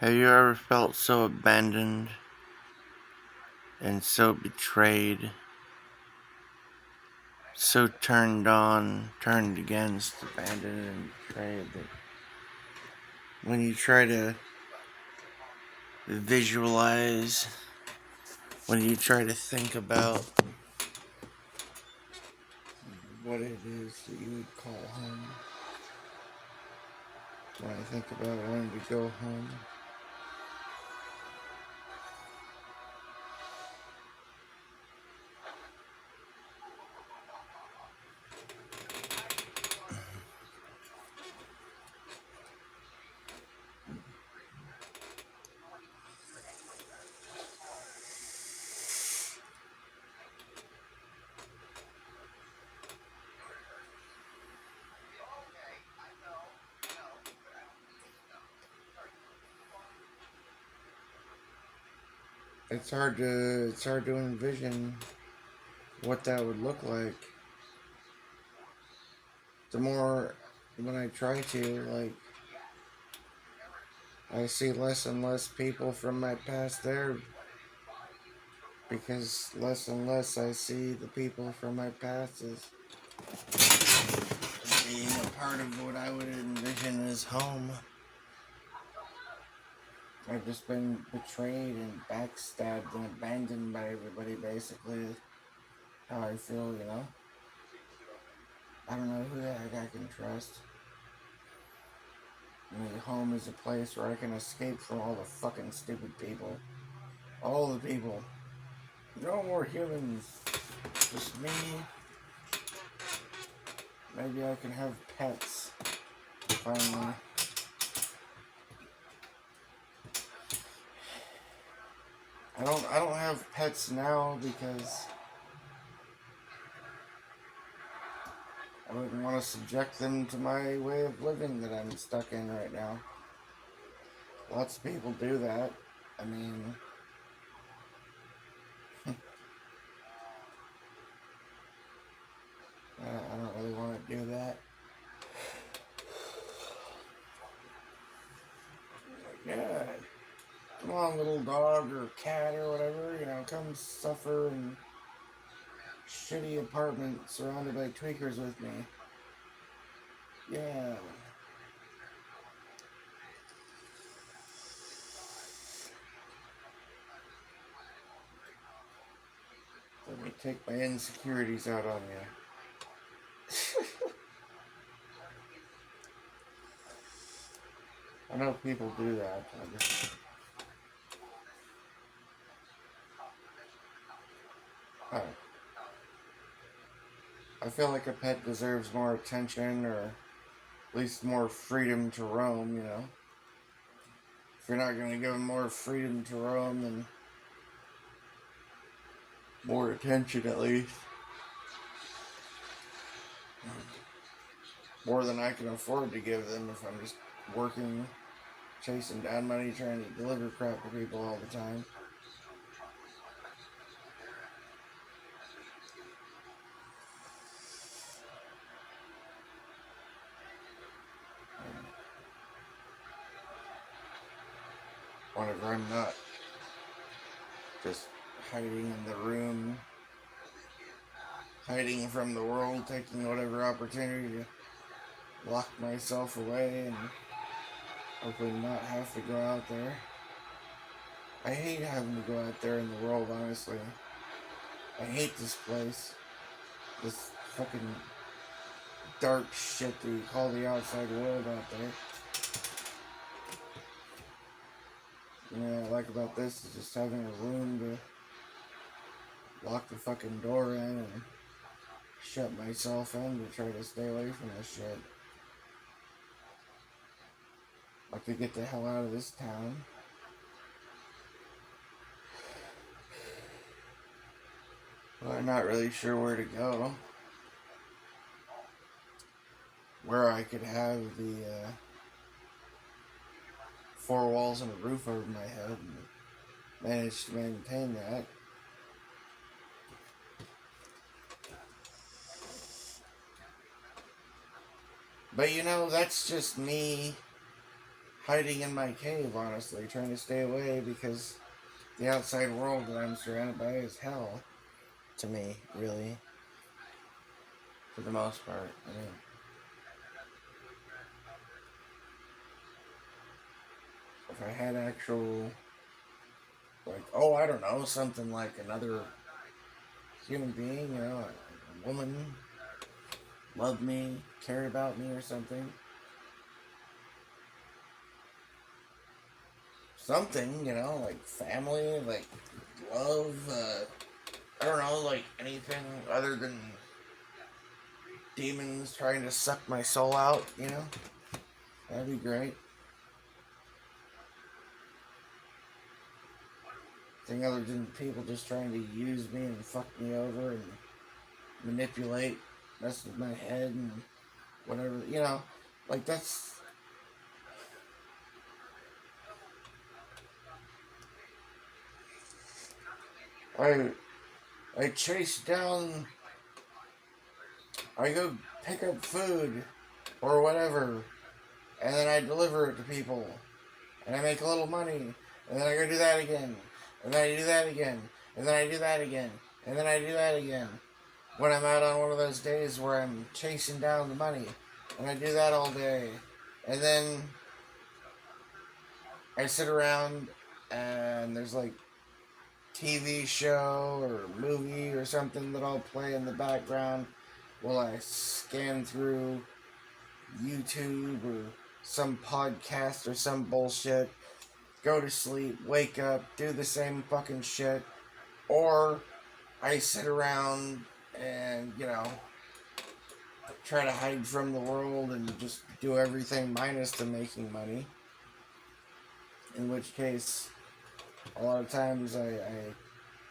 Have you ever felt so abandoned and so betrayed, so turned against, abandoned and betrayed that when you try to visualize, when you try to think about what it is that you would call home, when I think about wanting to go home, it's hard to envision what that would look like. The more when I try to, I see less and less people from my past there because less and less I see the people from my past as being a part of what I would envision as home. I've just been betrayed and backstabbed and abandoned by everybody, basically. How I feel. I don't know who the heck I can trust. Home is a place where I can escape from all the fucking stupid people. All the people. No more humans. Just me. Maybe I can have pets. Finally. I don't have pets now because I wouldn't want to subject them to my way of living that I'm stuck in right now. Lots of people do that. I mean, I don't really want to do that. Yeah, come on, little dog or cat or whatever, come suffer in shitty apartment surrounded by tweakers with me. Yeah. Let me take my insecurities out on you. I know people do that. I, I feel like a pet deserves more attention or at least more freedom to roam. If you're not going to give them more freedom to roam, then more attention at least. More than I can afford to give them if I'm just working, chasing down money, trying to deliver crap to people all the time. Whenever I'm not just hiding in the room, hiding from the world, taking whatever opportunity to lock myself away and hopefully not have to go out there. I hate having to go out there in the world, honestly. I hate this place. This fucking dark shit that you call the outside world out there. What I like about this is just having a room to lock the fucking door in and shut myself in to try to stay away from this shit. Like to get the hell out of this town. But I'm not really sure where to go. Where I could have the four walls and a roof over my head and manage to maintain that. But that's just me hiding in my cave, honestly, trying to stay away because the outside world that I'm surrounded by is hell to me, really, for the most part. I mean, if I had actual, like, oh, I don't know, something like another human being, a woman loved me, cared about me or something. Something, like family, like love, I don't know, like anything other than demons trying to suck my soul out. That'd be great. Thing other than people just trying to use me and fuck me over and manipulate, mess with my head and whatever. Like that's. I I chase down. I go pick up food or whatever, and then I deliver it to people, and I make a little money, and then I go do that again, and then I do that again, and then I do that again, and then I do that again. When I'm out on one of those days where I'm chasing down the money, and I do that all day, and then I sit around and there's like TV show or movie or something that I'll play in the background while I scan through YouTube or some podcast or some bullshit, go to sleep, wake up, do the same fucking shit, or I sit around and, try to hide from the world and just do everything minus the making money. In which case, a lot of times I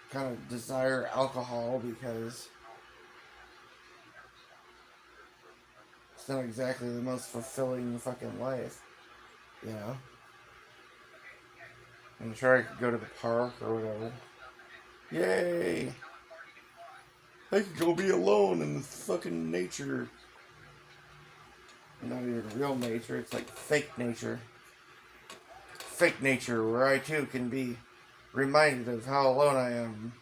kind of desire alcohol because it's not exactly the most fulfilling fucking life, you know? I'm sure I could go to the park or whatever. Yay! I could go be alone in fucking nature. Not even real nature, it's like fake nature. Fake nature, where I too can be reminded of how alone I am.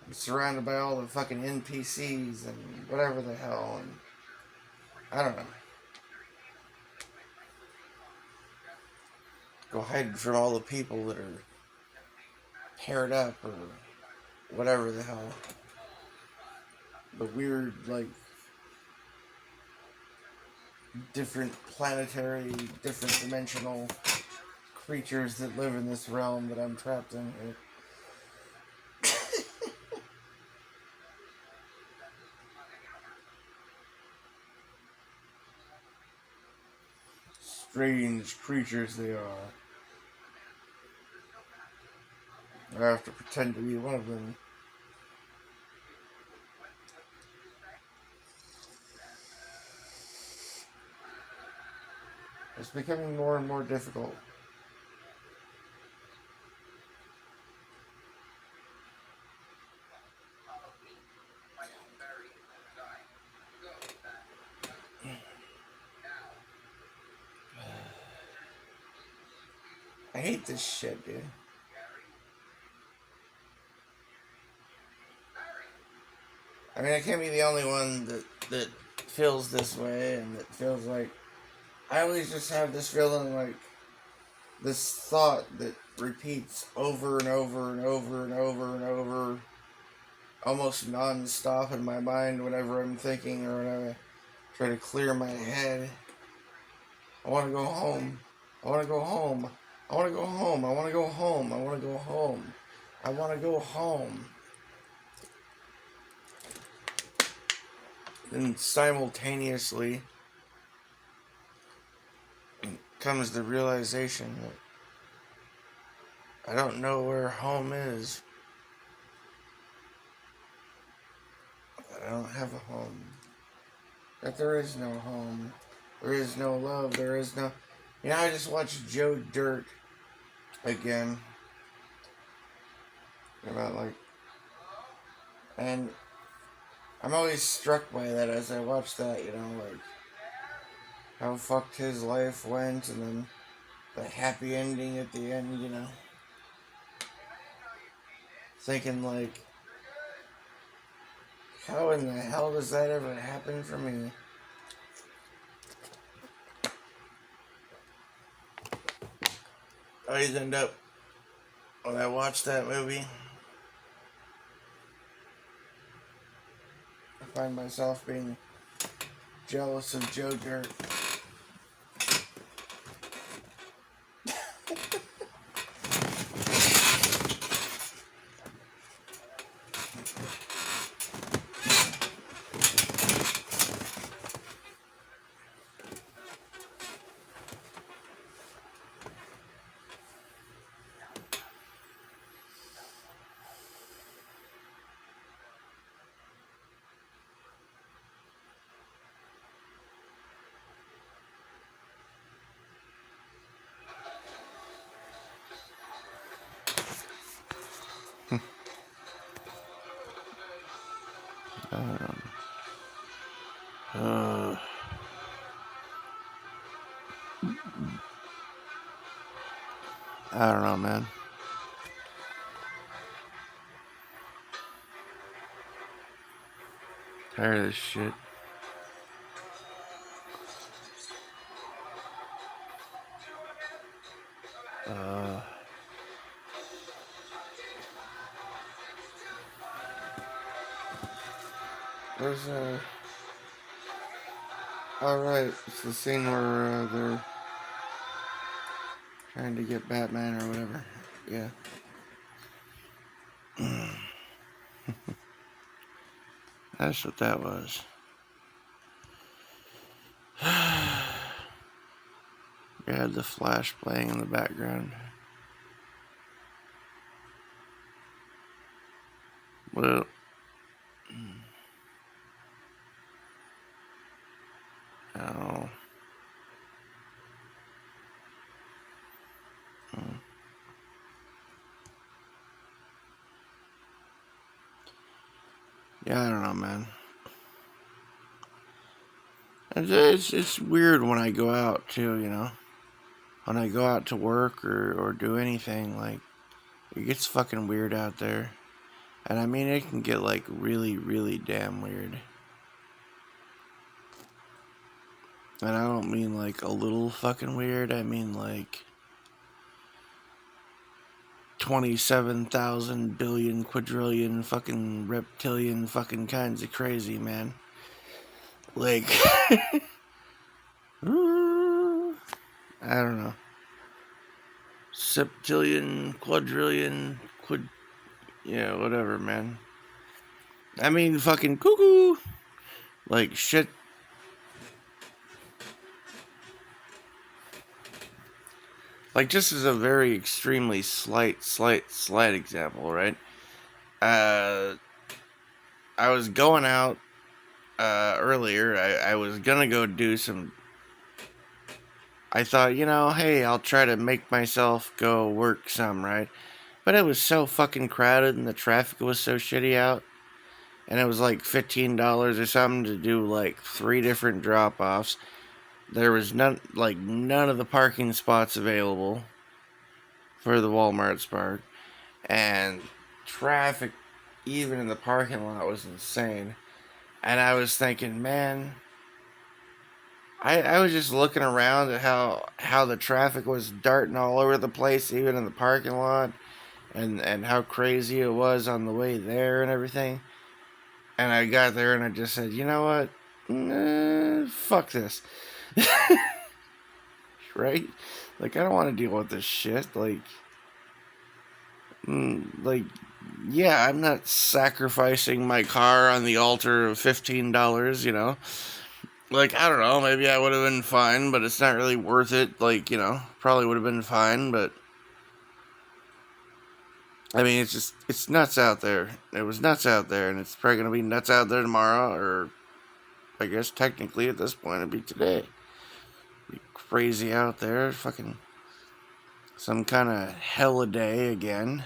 I'm surrounded by all the fucking NPCs and whatever the hell, and I don't know. Go hide from all the people that are paired up or whatever the hell. The weird, like, different planetary, different dimensional creatures that live in this realm that I'm trapped in here. Strange creatures they are. I have to pretend to be one of them. It's becoming more and more difficult. I hate this shit, dude. I mean, I can't be the only one that feels this way and that feels like. I always just have this feeling like this thought that repeats over and over and over and over and over, almost non-stop in my mind whenever I'm thinking or when I try to clear my head. I want to go home. I want to go home. I want to go home. I want to go home. I want to go home. I want to go home. And simultaneously comes the realization that I don't know where home is. That I don't have a home. That there is no home. There is no love. There is no. I just watched Joe Dirt again. About like. And I'm always struck by that as I watch that, like how fucked his life went, and then the happy ending at the end, you know. Thinking, like, how in the hell does that ever happen for me? I always end up, when I watch that movie, I find myself being jealous of Joe Dirt. Uh, I don't know, man. Tired of this shit. Where's Alright, it's the scene where they're trying to get Batman or whatever. Yeah. That's what that was. We had the Flash playing in the background. Well, oh. Yeah, I don't know, man. It's weird when I go out too, you know. When I go out to work or do anything, like, it gets fucking weird out there. And I mean, it can get, like, really, really damn weird. And I don't mean, like, a little fucking weird. I mean, like, 27,000 billion quadrillion fucking reptilian fucking kinds of crazy, man. Like, I don't know. Septillion, quadrillion, yeah, whatever, man. I mean, fucking cuckoo. Like, shit. Like, just as a very extremely slight example, right? I was going out earlier. I was gonna go do some. I thought, you know, hey, I'll try to make myself go work some, right? But it was so fucking crowded and the traffic was so shitty out. And it was like $15 or something to do like 3 different drop offs. There was none of the parking spots available for the Walmart Spark. And traffic, even in the parking lot, was insane. And I was thinking, man, I was just looking around at how the traffic was darting all over the place, even in the parking lot, and how crazy it was on the way there and everything. And I got there and I just said, you know what? Fuck this. Right? Like, I don't want to deal with this shit. Like, yeah, I'm not sacrificing my car on the altar of $15, you know? Like, I don't know, maybe I would have been fine, but it's not really worth it. Like, you know, probably would have been fine, but I mean, it's nuts out there. It was nuts out there, and it's probably going to be nuts out there tomorrow, or I guess technically at this point it'd be today. Be crazy out there, fucking some kind of holiday again.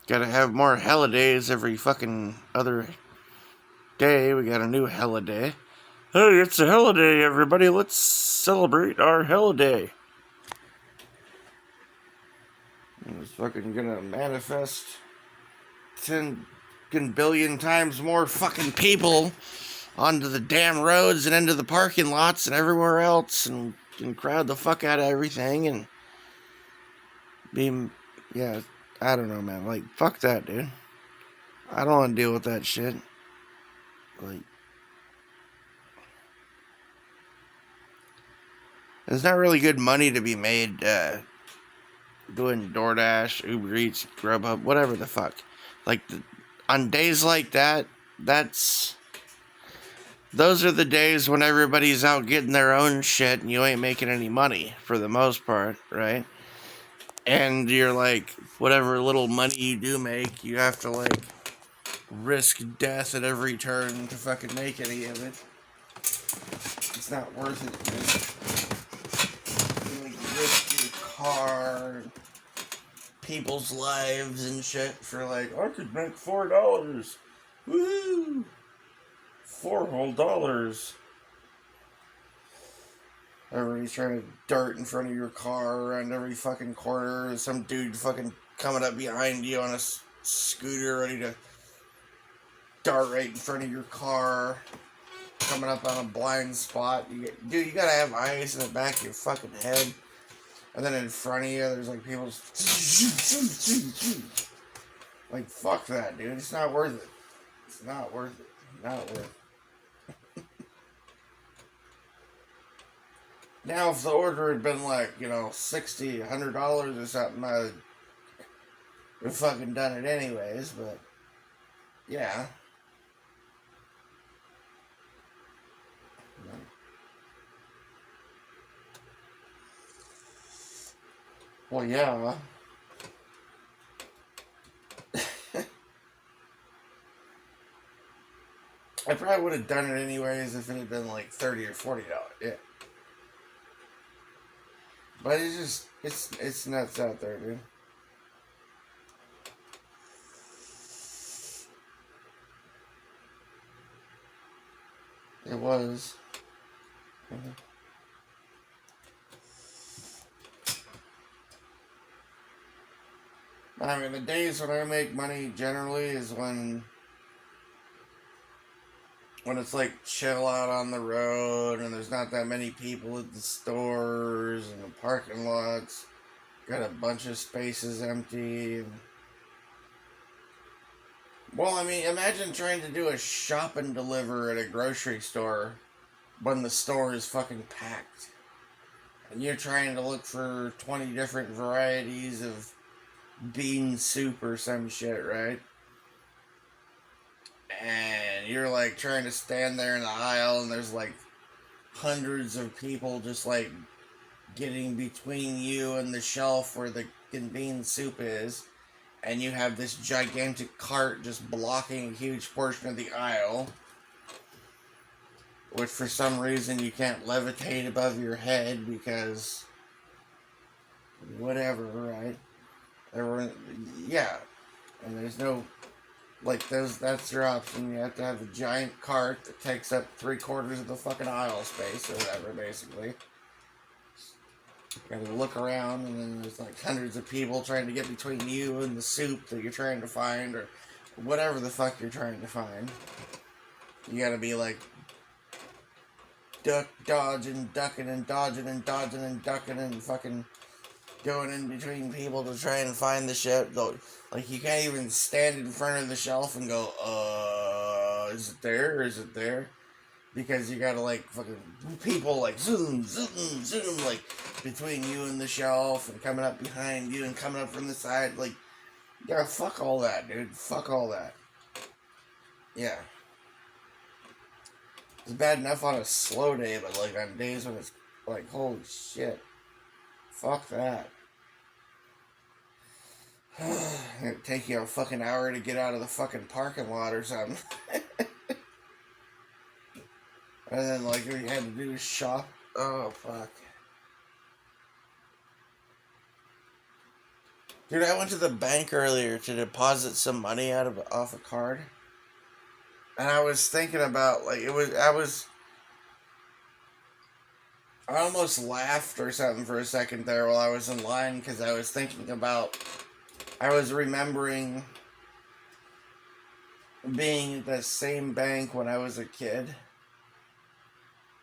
Gotta have more holidays every fucking other day. We got a new holiday. Hey, it's a holiday, everybody. Let's celebrate our holiday. And it's fucking gonna manifest 10 billion times more fucking people onto the damn roads and into the parking lots and everywhere else, and crowd the fuck out of everything and be, yeah, I don't know, man. Like, fuck that, dude. I don't want to deal with that shit. Like, there's not really good money to be made doing DoorDash, Uber Eats, Grubhub, whatever the fuck. Like, on days like that, those are the days when everybody's out getting their own shit and you ain't making any money for the most part, right? And you're like, whatever little money you do make, you have to like risk death at every turn to fucking make any of it. It's not worth it, dude. You like risk your car, people's lives and shit for like, I could make $4. Woo! $4 whole dollars. Everybody's trying to dart in front of your car around every fucking corner. Some dude fucking coming up behind you on a scooter ready to dart right in front of your car. Coming up on a blind spot. Dude, you gotta have eyes in the back of your fucking head. And then in front of you, there's like people like, fuck that, dude. It's not worth it. It's not worth it. Not worth it. Now, if the order had been like, $60, $100 or something, I would have fucking done it anyways, but, yeah. Well, yeah. I probably would have done it anyways if it had been like $30 or $40, yeah. But it's nuts out there, dude. It was. I mean, the days when I make money generally is when it's like chill out on the road and there's not that many people at the stores and the parking lots. Got a bunch of spaces empty. Well, I mean, imagine trying to do a shop and deliver at a grocery store when the store is fucking packed. And you're trying to look for 20 different varieties of bean soup or some shit, right? And you're like trying to stand there in the aisle and there's like hundreds of people just like getting between you and the shelf where the bean soup is, and you have this gigantic cart just blocking a huge portion of the aisle, which for some reason you can't levitate above your head because whatever, right? Everyone, yeah, and there's no like that's your option. You have to have a giant cart that takes up 3/4 of the fucking aisle space or whatever, basically. You gotta look around, and then there's like hundreds of people trying to get between you and the soup that you're trying to find, or whatever the fuck you're trying to find. You gotta be like dodging, ducking, and dodging, and dodging, and ducking, and fucking going in between people to try and find the shit. Like, you can't even stand in front of the shelf and go, is it there, or is it there? Because you gotta, like, fucking people, like, zoom, like, between you and the shelf, and coming up behind you, and coming up from the side, like, yeah, fuck all that, dude. Fuck all that. Yeah. It's bad enough on a slow day, but, like, on days when it's, like, holy shit. Fuck that. It'd take you a fucking hour to get out of the fucking parking lot or something. And then, like, all you had to do is shop. Oh, fuck. Dude, I went to the bank earlier to deposit some money off a card. And I was thinking about, like, I almost laughed or something for a second there while I was in line because I was thinking about, I was remembering being at that same bank when I was a kid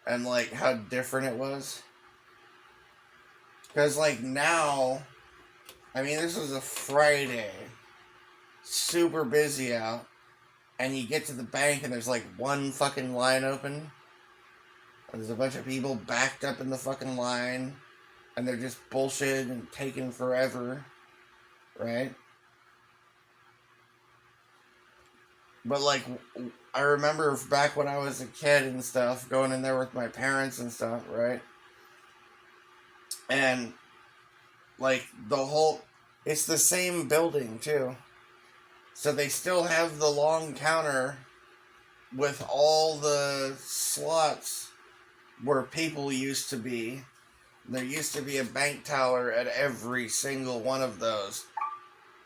and like how different it was. Because like now, I mean, this was a Friday, super busy out, and you get to the bank and there's like one fucking line open. There's a bunch of people backed up in the fucking line, and they're just bullshit and taking forever, right? But like, I remember back when I was a kid and stuff, going in there with my parents and stuff, right? And like it's the same building too. So they still have the long counter with all the slots where people used to be. There used to be a bank teller at every single one of those.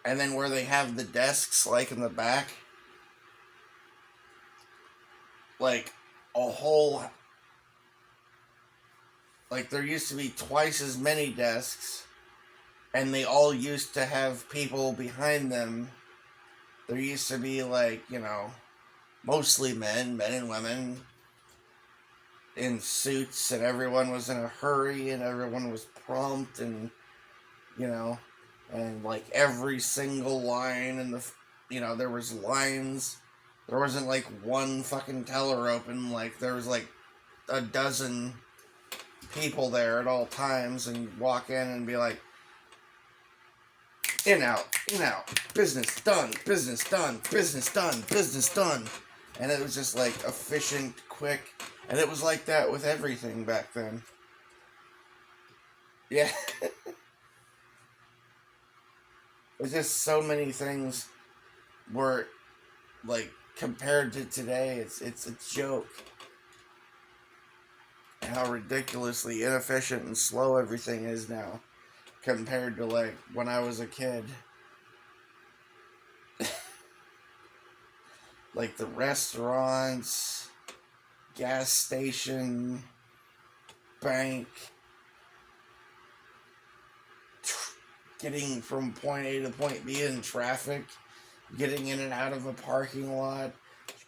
And then where they have the desks, like in the back, like a whole, like there used to be twice as many desks, and they all used to have people behind them. There used to be like, mostly men and women in suits, and everyone was in a hurry, and everyone was prompt, and you know, and like every single line in there was lines. There wasn't like one fucking teller open. Like there was like a dozen people there at all times, and you'd walk in and be like, in out, business done, business done, business done, business done. And it was just like efficient, quick, and it was like that with everything back then. Yeah. There's just so many things were like compared to today, it's a joke how ridiculously inefficient and slow everything is now compared to like when I was a kid. Like the restaurants, gas station, bank, getting from point A to point B in traffic, getting in and out of a parking lot,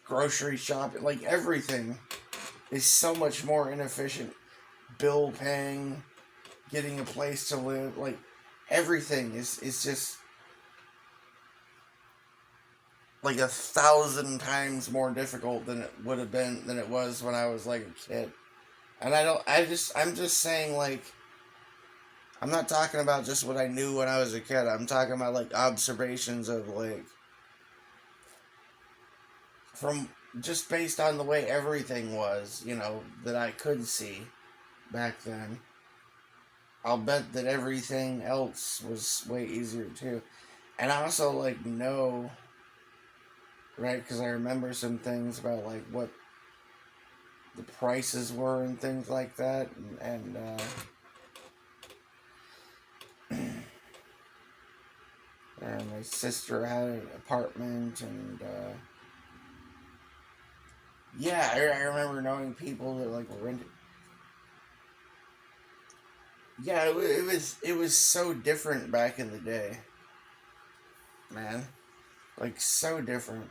grocery shopping, like everything is so much more inefficient. Bill paying, getting a place to live, like everything is just like 1,000 times more difficult than it would have been than it was when I was like a kid. And I'm just saying, like, I'm not talking about just what I knew when I was a kid. I'm talking about like observations of like from just based on the way everything was, that I could see back then. I'll bet that everything else was way easier too. And I also like know, right? Because I remember some things about like what the prices were and things like that, and my sister had an apartment, and yeah, I remember knowing people that like rented. Yeah, it was so different back in the day, man. Like so different.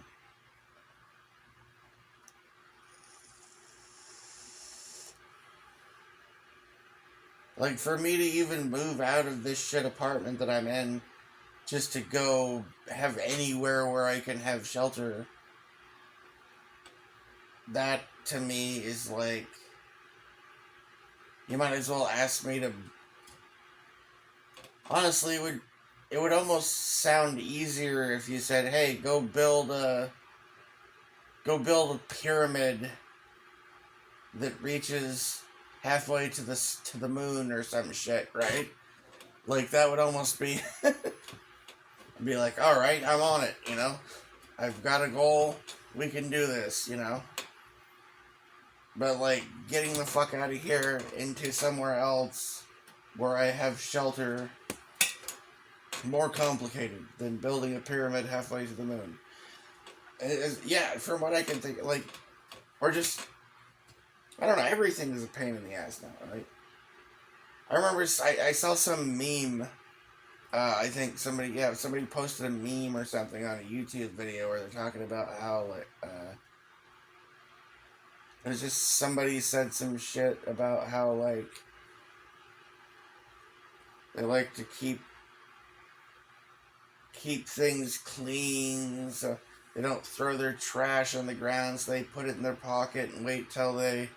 Like for me to even move out of this shit apartment that I'm in just to go have anywhere where I can have shelter, that to me is like, you might as well ask me to. Honestly, it would almost sound easier if you said, "Hey, go build a pyramid that reaches halfway to the moon or some shit," right? Like that would almost be be like, "All right, I'm on it." I've got a goal. We can do this. But like getting the fuck out of here into somewhere else where I have shelter, more complicated than building a pyramid halfway to the moon. Yeah, from what I can think, like, or just, I don't know, everything is a pain in the ass now, right? I remember I saw some meme. I think somebody posted a meme or something on a YouTube video where they're talking about how like it was just somebody said some shit about how like they like to keep things clean, so they don't throw their trash on the ground, so they put it in their pocket and wait till they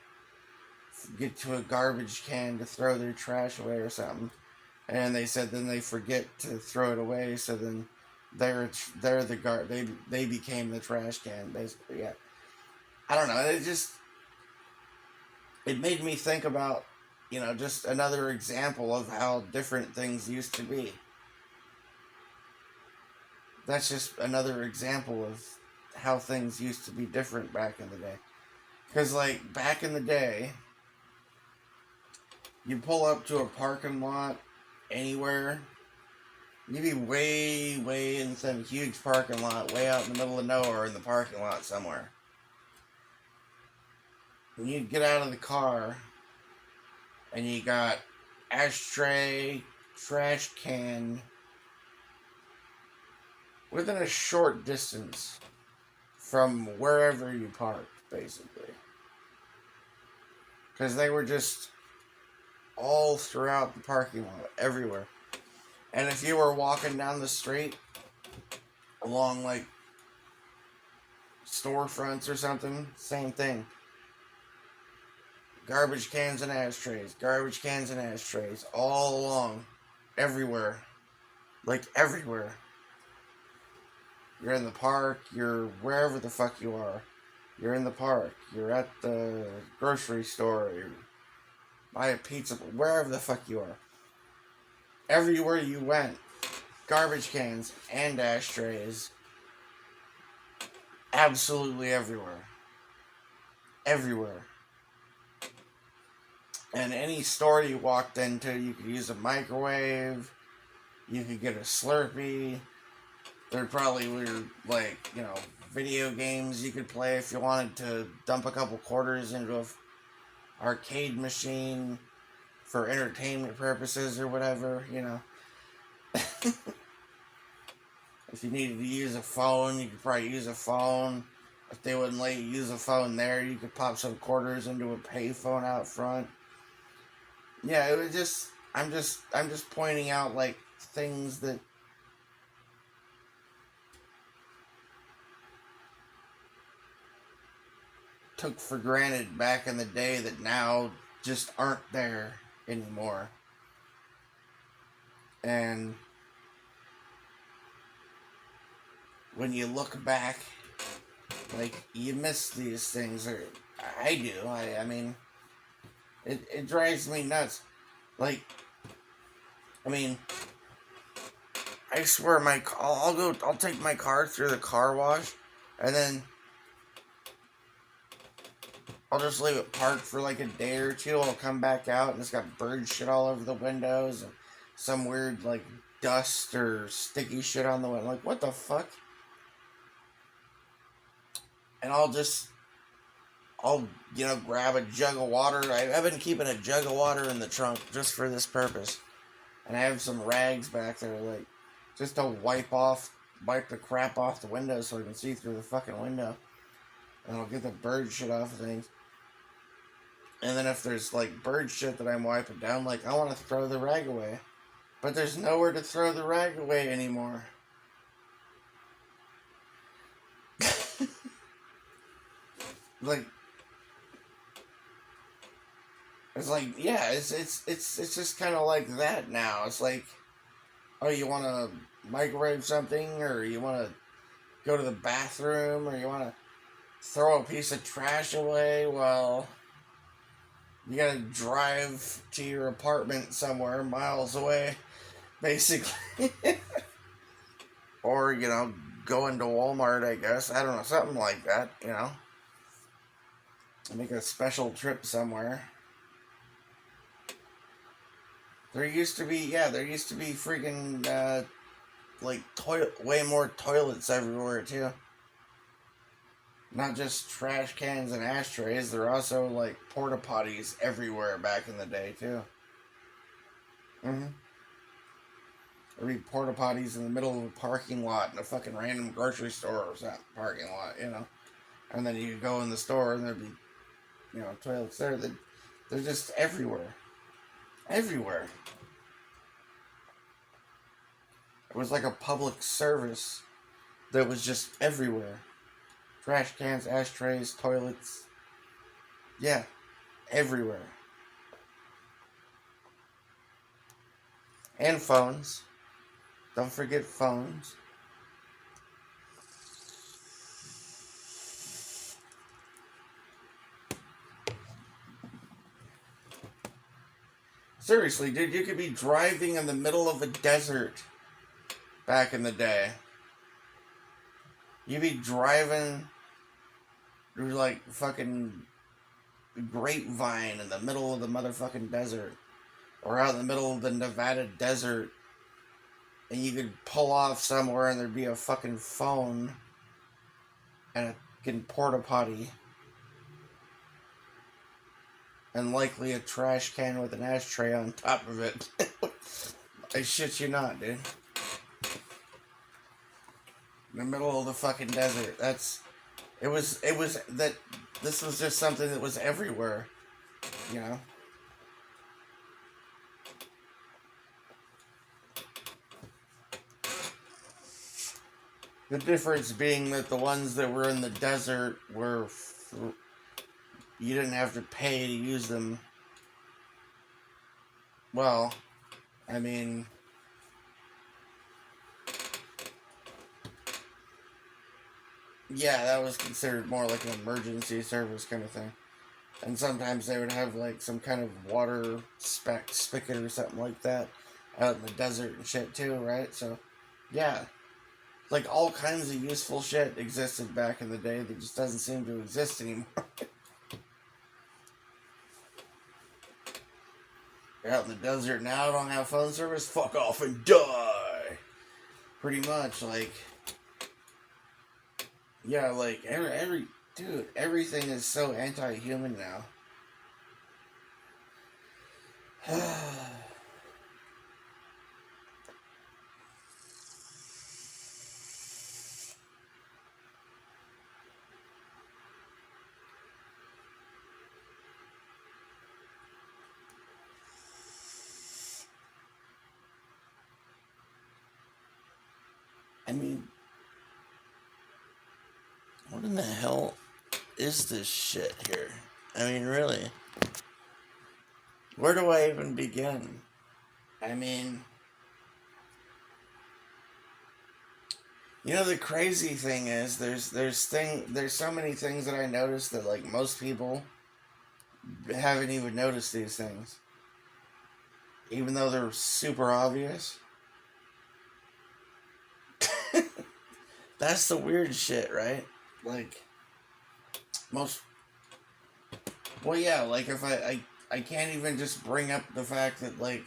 get to a garbage can to throw their trash away or something. And they said then they forget to throw it away, so then they're the they became the trash can basically. Yeah, I don't know. It made me think about just another example of how different things used to be. That's just another example of how things used to be different back in the day. Because, like, back in the day, you pull up to a parking lot anywhere, you'd be way in some huge parking lot, way out in the middle of nowhere in the parking lot somewhere. And you'd get out of the car, and you got ashtray, trash can, within a short distance from wherever you parked, basically. Because they were just all throughout the parking lot, everywhere. And if you were walking down the street along like storefronts or something, same thing. Garbage cans and ashtrays, all along, everywhere. Like everywhere. You're in the park, you're wherever the fuck you are. You're in the park, you're at the grocery store, you buy a pizza, wherever the fuck you are. Everywhere you went, garbage cans and ashtrays, absolutely everywhere. Everywhere. And any store you walked into, you could use a microwave, you could get a Slurpee. There probably were, like, video games you could play if you wanted to dump a couple quarters into an arcade machine for entertainment purposes or whatever, If you needed to use a phone, you could probably use a phone. If they wouldn't let you use a phone there, you could pop some quarters into a payphone out front. Yeah, it was just I'm just pointing out like things that took for granted back in the day that now just aren't there anymore. And when you look back, like, you miss these things, or I do. I mean, it drives me nuts. Like, I mean, I swear I'll take my car through the car wash, and then I'll just leave it parked for like a day or two. I'll come back out and it's got bird shit all over the windows and some weird like dust or sticky shit on the window. Like, what the fuck? And I'll grab a jug of water. I've been keeping a jug of water in the trunk just for this purpose. And I have some rags back there, like, just to wipe the crap off the window so I can see through the fucking window. And I'll get the bird shit off of things. And then if there's, like, bird shit that I'm wiping down, like, I want to throw the rag away. But there's nowhere to throw the rag away anymore. Like, it's like, yeah, it's just kind of like that now. It's like, oh, you want to microwave something, or you want to go to the bathroom, or you want to throw a piece of trash away. Well, you gotta drive to your apartment somewhere miles away, basically. Or, go into Walmart, I guess. I don't know, something like that, Make a special trip somewhere. There used to be freaking, way more toilets everywhere, too. Not just trash cans and ashtrays, there are also, like, porta potties everywhere back in the day, too. Mm-hmm. There'd be porta potties in the middle of a parking lot in a fucking random grocery store or something parking lot, you know. And then you could go in the store and there'd be, toilets there. They're just everywhere. Everywhere. It was like a public service that was just everywhere. Trash cans, ashtrays, toilets. Yeah, everywhere. And phones. Don't forget phones. Seriously, dude, you could be driving in the middle of a desert back in the day. You'd be driving through like fucking grapevine in the middle of the motherfucking desert. Or out in the middle of the Nevada desert. And you could pull off somewhere and there'd be a fucking phone and a fucking porta potty. And likely a trash can with an ashtray on top of it. I shit you not, dude. In the middle of the fucking desert. This was just something that was everywhere, you know? The difference being that the ones that were in the desert you didn't have to pay to use them. Well, I mean, yeah, that was considered more like an emergency service kind of thing. And sometimes they would have like some kind of water spigot or something like that out in the desert and shit too, right? So, yeah, like all kinds of useful shit existed back in the day that just doesn't seem to exist anymore. You're out in the desert now, don't have phone service, fuck off and die. Pretty much, like, yeah, like every dude, everything is so anti-human now. I mean, what in the hell is this shit here? I mean, really, where do I even begin? I mean, the crazy thing is there's so many things that I noticed that like most people haven't even noticed these things, even though they're super obvious. That's the weird shit, right? Like most. Well, yeah. Like if I can't even just bring up the fact that like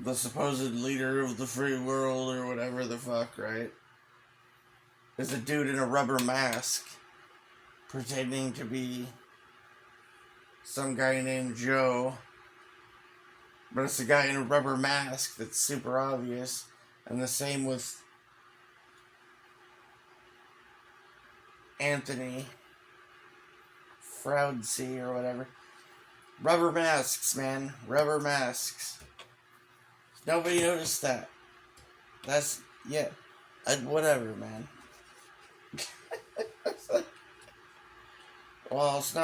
the supposed leader of the free world or whatever the fuck, right? Is a dude in a rubber mask pretending to be some guy named Joe, but it's a guy in a rubber mask that's super obvious. And the same with Anthony Froudsey or whatever. Rubber masks, man. Rubber masks. Nobody noticed that. That's, yeah. Whatever, man. Well, that's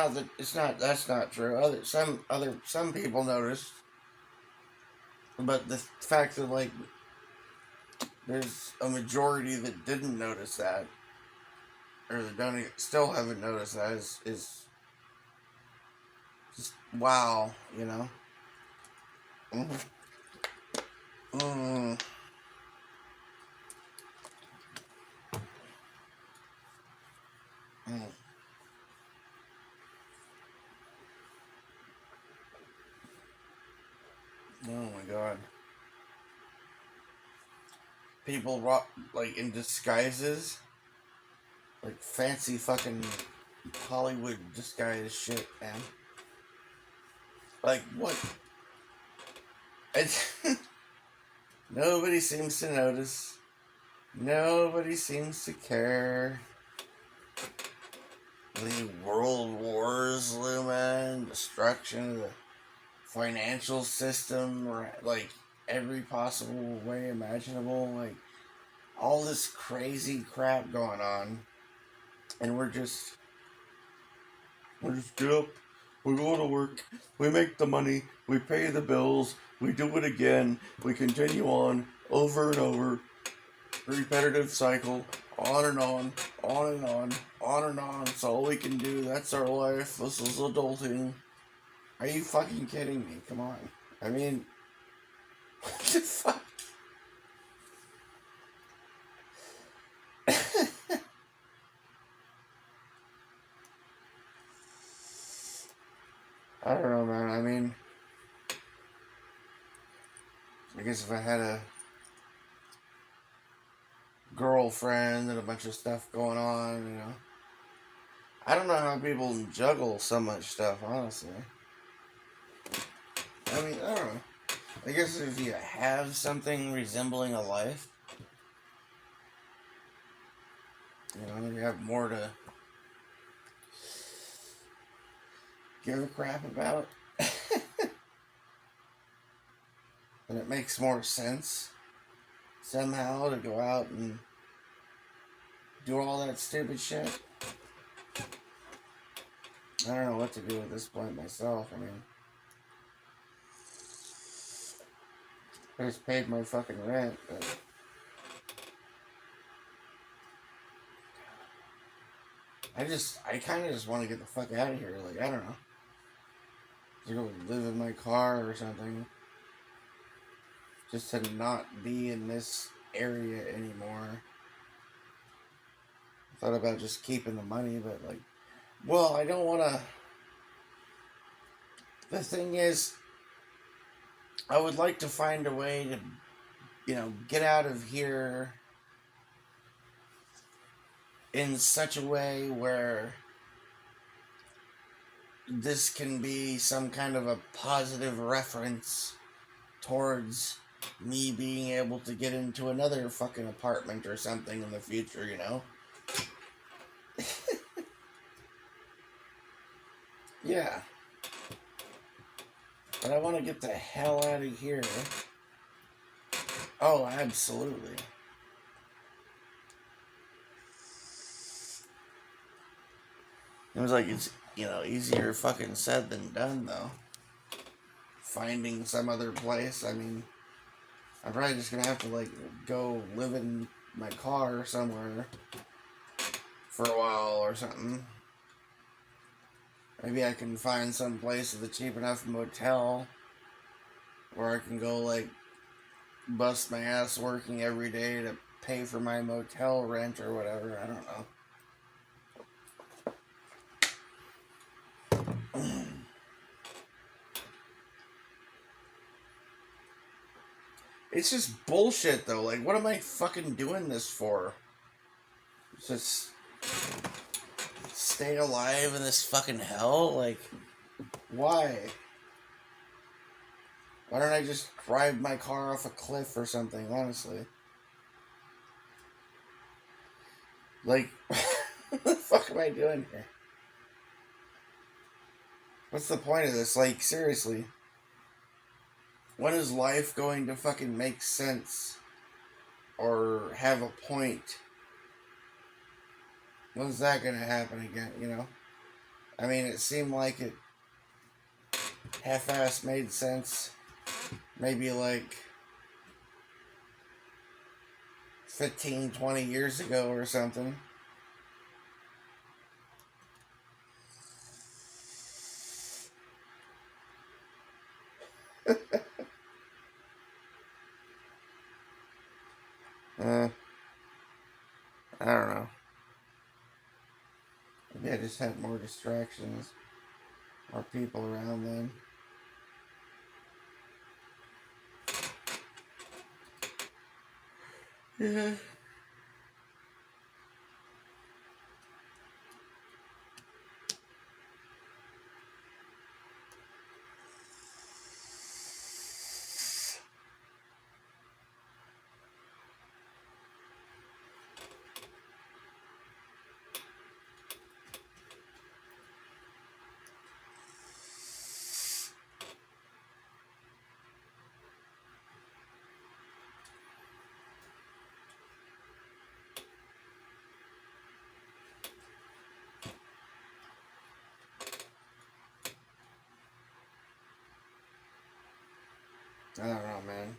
not true. Some people noticed. But the fact that, like, there's a majority that didn't notice that, or that still haven't noticed that, is just wow, you know? Mm-hmm. Mm. Mm. Oh my god. People rock, like, in disguises, like fancy fucking Hollywood disguise shit, man. Like, what? Nobody seems to notice. Nobody seems to care. The world wars looming, destruction of the financial system, like every possible way imaginable, like all this crazy crap going on, and we just get up, we go to work, we make the money, we pay the bills, we do it again, we continue on over and over, repetitive cycle, on and on, on and on, on and on. It's all we can do. That's our life. This is adulting. Are you fucking kidding me? Come on. I mean, what the fuck? I don't know, man. I mean, I guess if I had a girlfriend and a bunch of stuff going on. I don't know how people juggle so much stuff, honestly. I mean, I don't know. I guess if you have something resembling a life, you have more to give a crap about. And it makes more sense somehow to go out and do all that stupid shit. I don't know what to do at this point myself. I mean, I just paid my fucking rent, but I kind of just want to get the fuck out of here. Like, I don't know. To go live in my car or something. Just to not be in this area anymore. I thought about just keeping the money, but like, well, I don't want to. The thing is, I would like to find a way to, get out of here in such a way where this can be some kind of a positive reference towards me being able to get into another fucking apartment or something in the future. Yeah. But I want to get the hell out of here. Oh, absolutely. It was like it's, easier fucking said than done, though. Finding some other place. I mean, I'm probably just gonna have to, like, go live in my car somewhere for a while or something. Maybe I can find some place with a cheap enough motel where I can go, like, bust my ass working every day to pay for my motel rent or whatever. I don't know. It's just bullshit, though. Like, what am I fucking doing this for? Just stay alive in this fucking hell? Like, why? Why don't I just drive my car off a cliff or something, honestly? Like, what the fuck am I doing here? What's the point of this? Like, seriously. When is life going to fucking make sense? Or have a point? When's that gonna happen again, I mean, it seemed like it half-ass made sense. Maybe like 15, 20 years ago or something. I don't know. Maybe I just had more distractions. More people around then. Yeah. I don't know, man.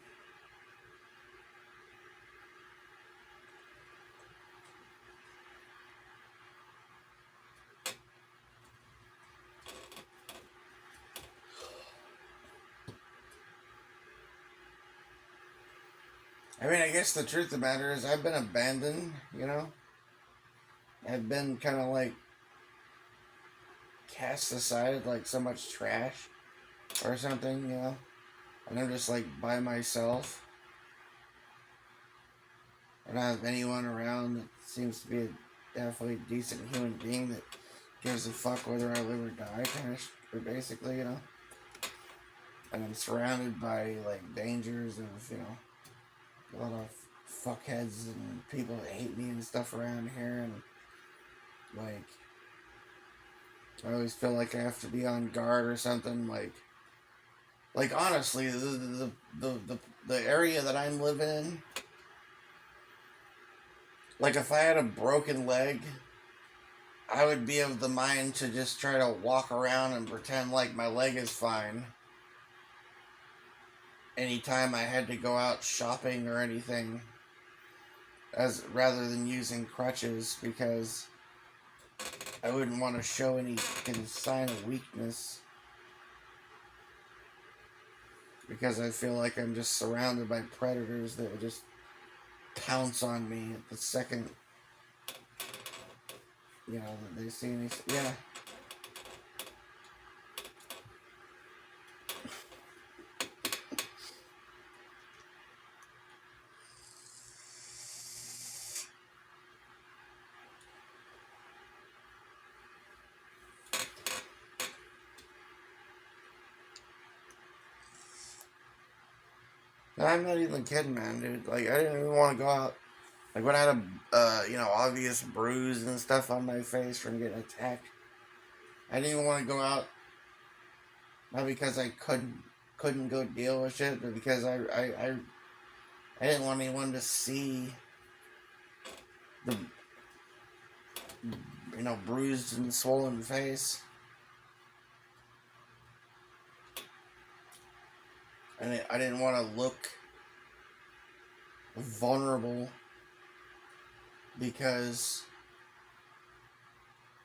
I mean, I guess the truth of the matter is I've been abandoned, you know? I've been kind of like cast aside like so much trash or something, you know? And I'm just like by myself. I don't have anyone around that seems to be a definitely decent human being that gives a fuck whether I live or die, kind of, basically, you know? And I'm surrounded by like dangers of, you know, a lot of fuckheads and people that hate me and stuff around here, and like I always feel like I have to be on guard or something. Like honestly, the area that I'm living in, like if I had a broken leg, I would be of the mind to just try to walk around and pretend like my leg is fine. Anytime I had to go out shopping or anything, as rather than using crutches, because I wouldn't want to show any sign of weakness, because I feel like I'm just surrounded by predators that would just pounce on me at the second, you know, that they see me. Yeah. No, I'm not even kidding, man, dude. Like, I didn't even want to go out. Like, when I had a, you know, obvious bruise and stuff on my face from getting attacked, I didn't even want to go out. Not because I couldn't go deal with shit, but because I didn't want anyone to see the, you know, bruised and swollen face. And I didn't want to look vulnerable because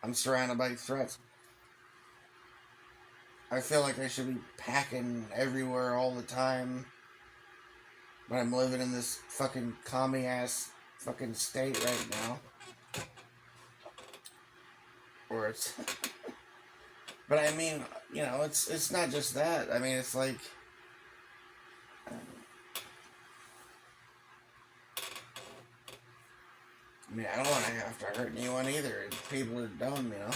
I'm surrounded by threats. I feel like I should be packing everywhere all the time, but I'm living in this fucking commie ass fucking state right now, where it's. But I mean, you know, it's not just that. I mean, it's like. I mean, I don't want to have to hurt anyone either. People are dumb, you know.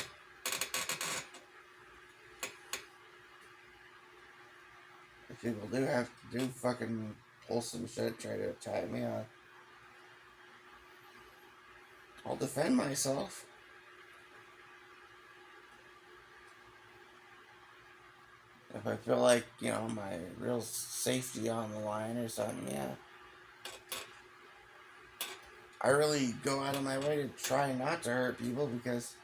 If people do have to do fucking wholesome shit, try to attack me, I'll defend myself. If I feel like, you know, my real safety on the line or something, yeah. I really go out of my way to try not to hurt people because,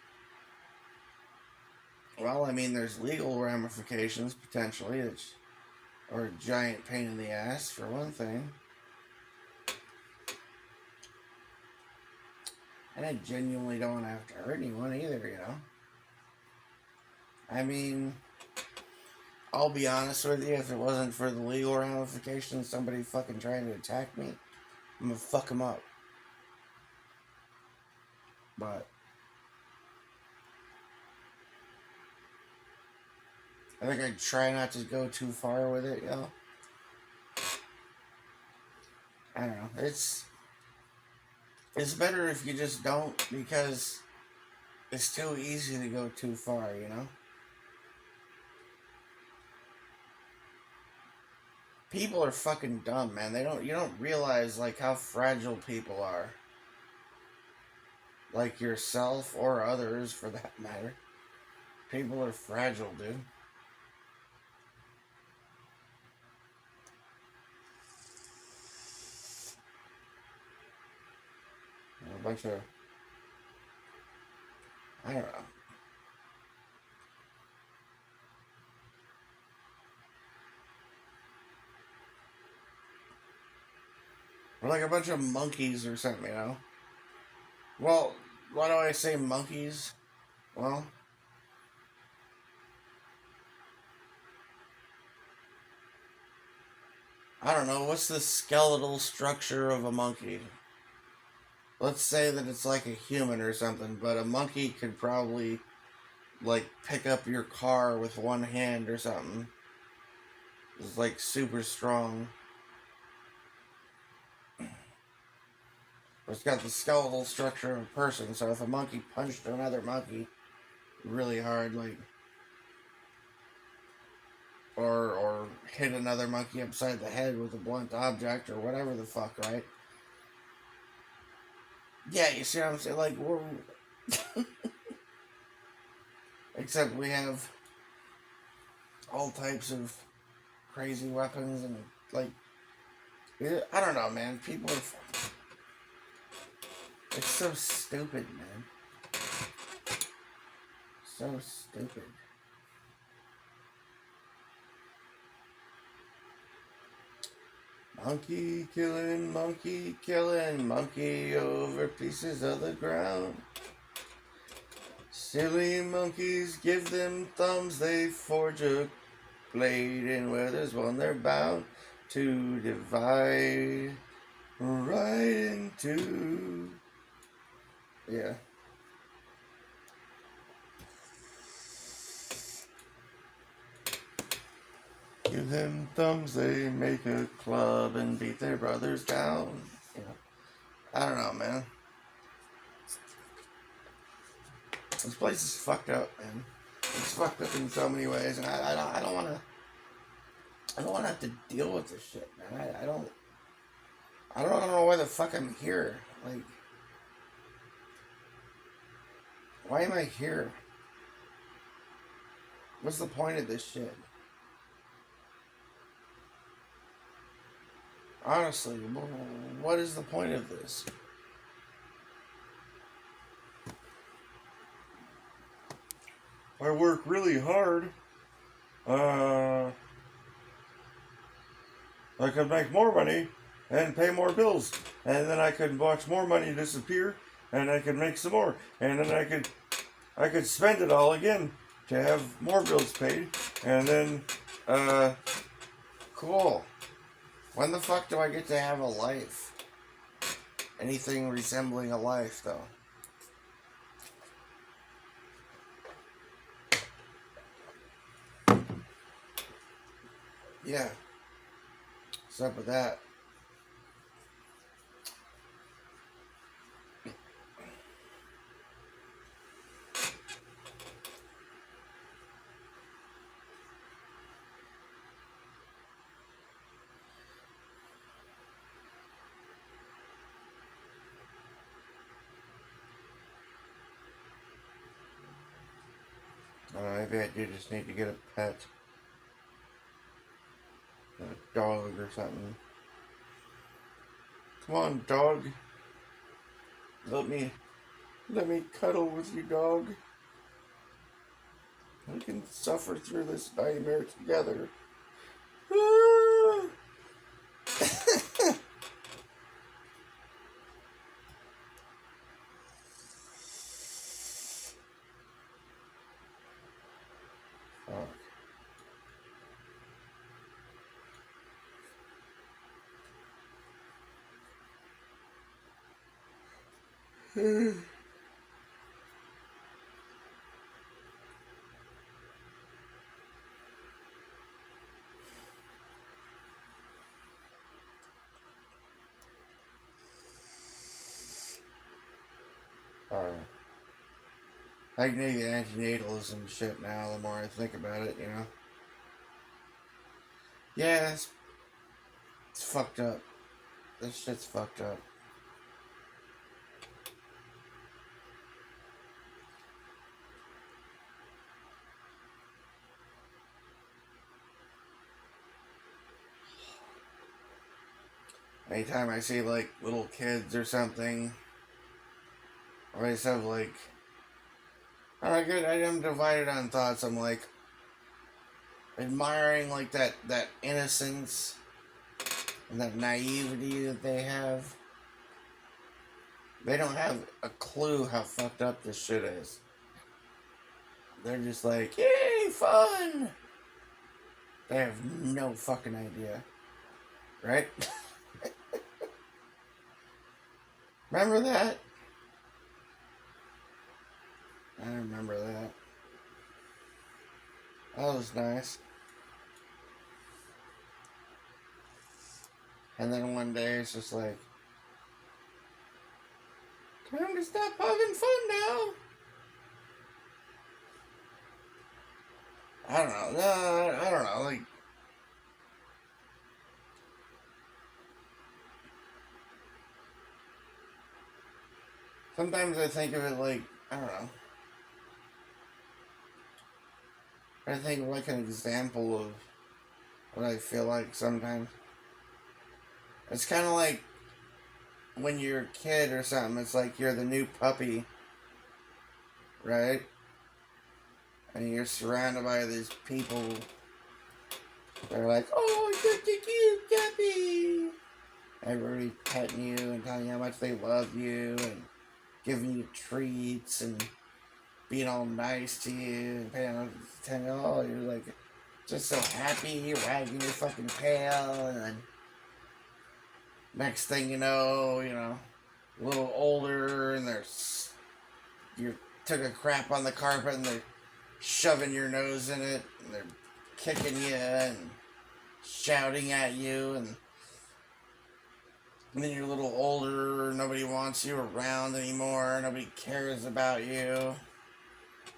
well, I mean, there's legal ramifications potentially, which are a giant pain in the ass, for one thing. And I genuinely don't want to have to hurt anyone either, you know? I mean, I'll be honest with you, if it wasn't for the legal ramifications, somebody fucking trying to attack me, I'm gonna fuck them up. But I think I'd try not to go too far with it, you know? I don't know. It's better if you just don't, because it's too easy to go too far, you know? People are fucking dumb, man. You don't realize like how fragile people are. Like yourself or others for that matter. People are fragile, dude. A bunch of, I don't know. Or like a bunch of monkeys or something, you know? Well, why do I say monkeys? Well, I don't know. What's the skeletal structure of a monkey? Let's say that it's like a human or something, but a monkey could probably, like, pick up your car with one hand or something. It's like super strong. But it's got the skeletal structure of a person, so if a monkey punched another monkey really hard, like, or hit another monkey upside the head with a blunt object or whatever the fuck, right? Yeah, you see what I'm saying? Like, we're. Except we have all types of crazy weapons and, like, I don't know, man. People are. It's so stupid, man. So stupid. Monkey killing, monkey over pieces of the ground. Silly monkeys give them thumbs, they forge a blade, and where there's one they're bound to divide right into. Yeah. Give them thumbs, they make a club and beat their brothers down. You know, I don't know, man. This place is fucked up, man. It's fucked up in so many ways, and I don't want to. I don't want to have to deal with this shit, man. I don't know why the fuck I'm here. Like, why am I here? What's the point of this shit? Honestly, what is the point of this? I work really hard. I could make more money and pay more bills, and then I could watch more money disappear, and I could make some more, and then I could spend it all again to have more bills paid, and then cool. When the fuck do I get to have a life? Anything resembling a life, though. Yeah. What's up with that? I don't know, maybe I do just need to get a pet. A dog or something. Come on, dog. Let me cuddle with you, dog. We can suffer through this nightmare together. Alright. I need the antinatalism shit now the more I think about it, you know? Yeah, it's fucked up. This shit's fucked up. Anytime I see, like, little kids or something, I always have, like, alright, good, I am divided on thoughts. I'm, like, admiring, like, that innocence and that naivety that they have. They don't have a clue how fucked up this shit is. They're just like, yay, fun! They have no fucking idea. Right? Remember that? I remember that. That was nice. And then one day it's just like, time to stop having fun now. I don't know. No, I don't know. Like, sometimes I think of it like, I don't know. I think of like an example of what I feel like sometimes. It's kind of like when you're a kid or something. It's like you're the new puppy, right? And you're surrounded by these people. They're like, oh, such a cute puppy. Everybody petting you and telling you how much they love you and giving you treats and being all nice to you and paying attention. Oh, you're like just so happy. You're wagging your fucking tail, and then next thing you know, a little older, and you took a crap on the carpet, and they're shoving your nose in it, and they're kicking you and shouting at you, and then you're a little older, nobody wants you around anymore, nobody cares about you.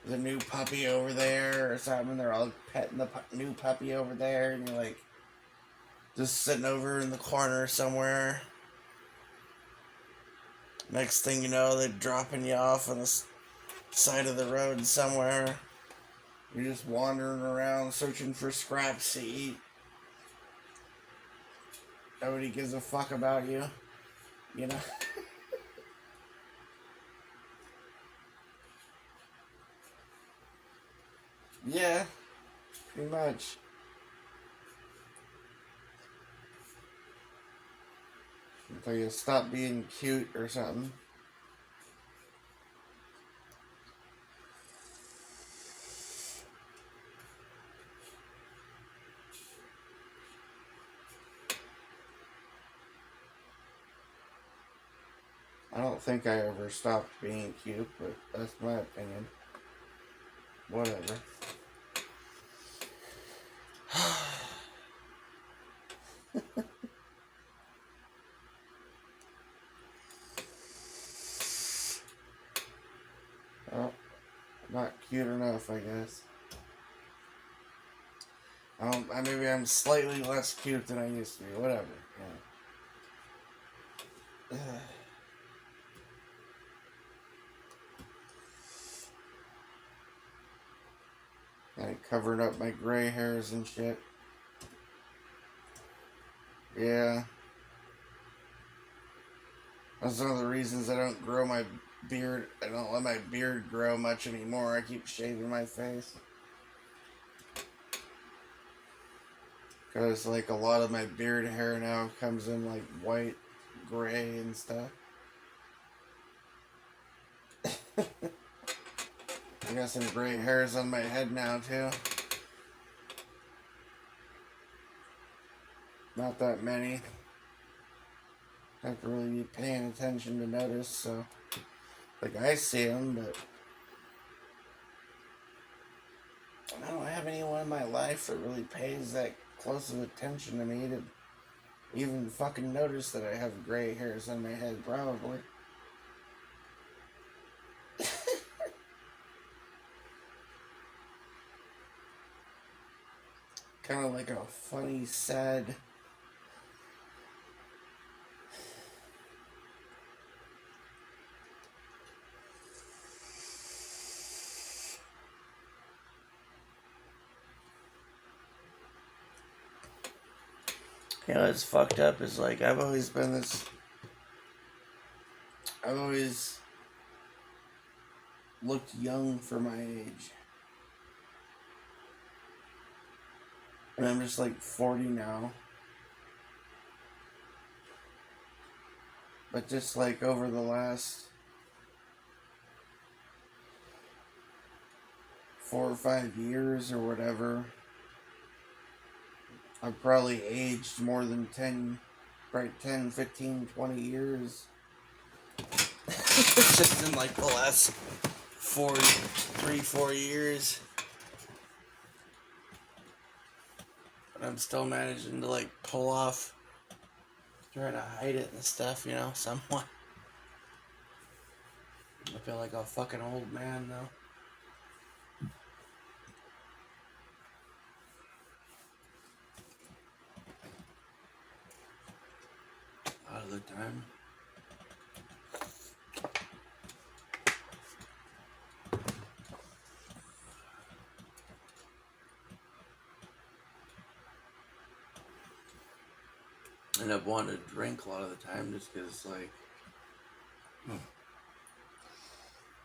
There's a new puppy over there or something, they're all petting the new puppy over there, and you're like just sitting over in the corner somewhere. Next thing you know, they're dropping you off on the side of the road somewhere. You're just wandering around searching for scraps to eat. Nobody gives a fuck about you, you know? Yeah, pretty much. Until you stop being cute or something. I don't think I ever stopped being cute, but that's my opinion. Whatever. Well, not cute enough, I guess. Maybe I'm slightly less cute than I used to be. Whatever. Yeah. I covered up my gray hairs and shit. Yeah. That's one of the reasons I don't grow my beard. I don't let my beard grow much anymore. I keep shaving my face. Because, like, a lot of my beard hair now comes in, like, white, gray, and stuff. I got some gray hairs on my head now, too. Not that many. Have to really be paying attention to notice, so. Like, I see them, but I don't have anyone in my life that really pays that close of attention to me to even fucking notice that I have gray hairs on my head, probably. Kind of like a funny, sad. You know, what's fucked up is like, I've always looked young for my age. And I'm just like 40 now. But just like over the last 4 or 5 years or whatever, I've probably aged more than 10, right, 10, 15, 20 years. Just in like the last 4 years. But I'm still managing to like pull off, trying to hide it and stuff, somewhat. I feel like a fucking old man though. A lot of the time. I end up wanting to drink a lot of the time just because, like,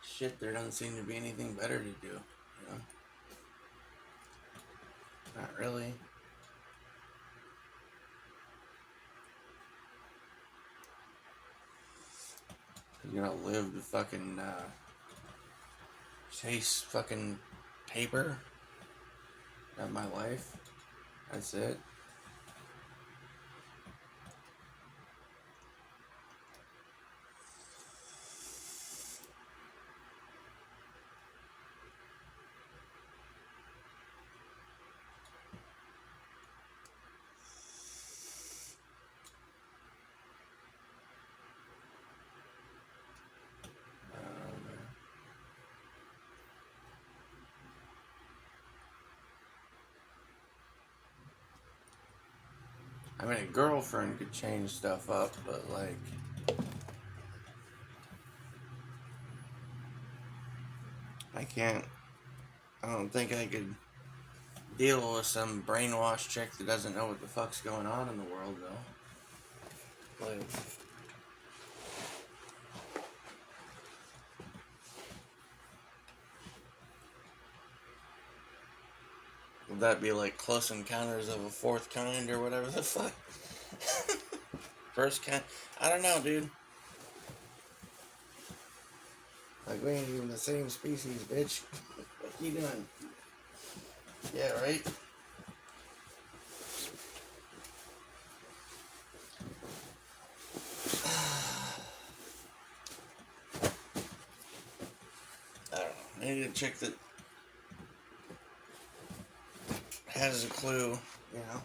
shit, there doesn't seem to be anything better to do, Not really. You're gonna live to fucking chase fucking paper. That's my life. That's it. I mean, a girlfriend could change stuff up, but like, I can't. I don't think I could deal with some brainwashed chick that doesn't know what the fuck's going on in the world, though. Like, would that be like Close Encounters of a Fourth Kind or whatever the fuck? First kind? I don't know, dude. Like, we ain't even the same species, bitch. What you doing? Yeah, right? I don't know. Maybe a chick that has a clue, you know?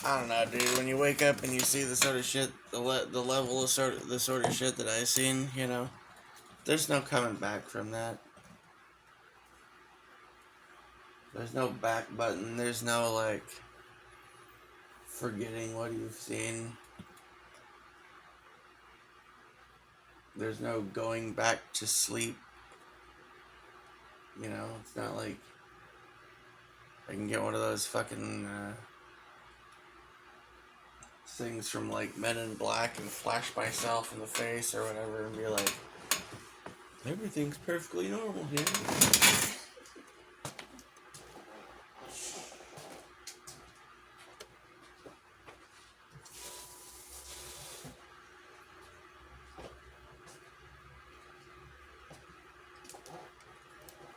I don't know, dude. When you wake up and you see the sort of shit, the level of the sort of shit that I've seen, there's no coming back from that. There's no back button. There's no like forgetting what you've seen. There's no going back to sleep. It's not like I can get one of those fucking things from like Men in Black and flash myself in the face or whatever and be like, everything's perfectly normal here.